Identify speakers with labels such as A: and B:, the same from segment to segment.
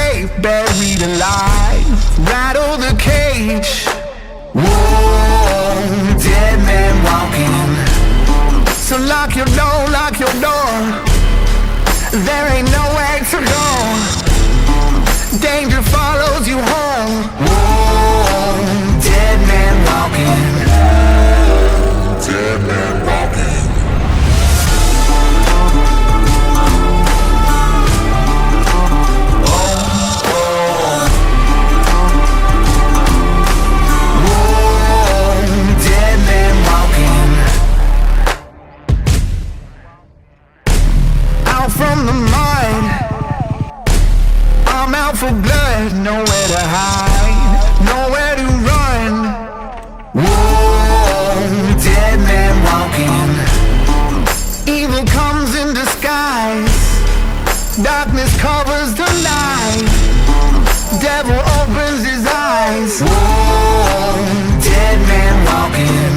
A: grave, buried alive. Rattle the cage. Whoa, dead man walking. So lock your door, lock your door. There ain't nowhere to go. Danger follows you home. Whoa, dead man walking. Dead man walking. From the mud, I'm out for blood. Nowhere to hide, nowhere to run. Whoa, dead man walking. Evil comes in disguise. Darkness covers the night. Devil opens his eyes. Whoa, dead man walking.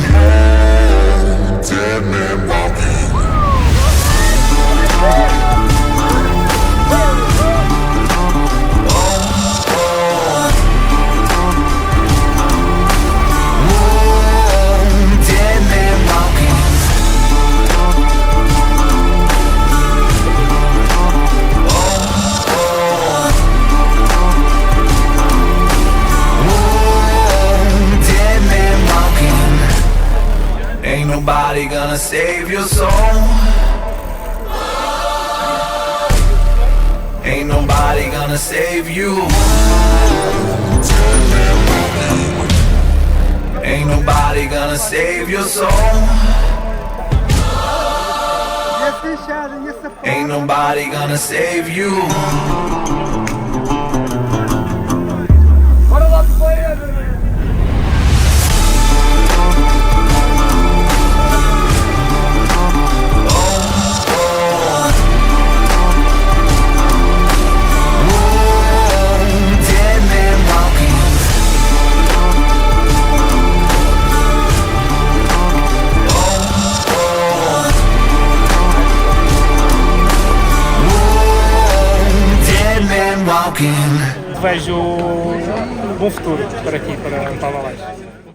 A: Dead man walking. Ain't nobody gonna save your soul. Ain't nobody gonna save you. Ain't nobody gonna save your soul. Ain't nobody gonna save you.
B: Vejo um bom futuro para aqui, para Avalanche.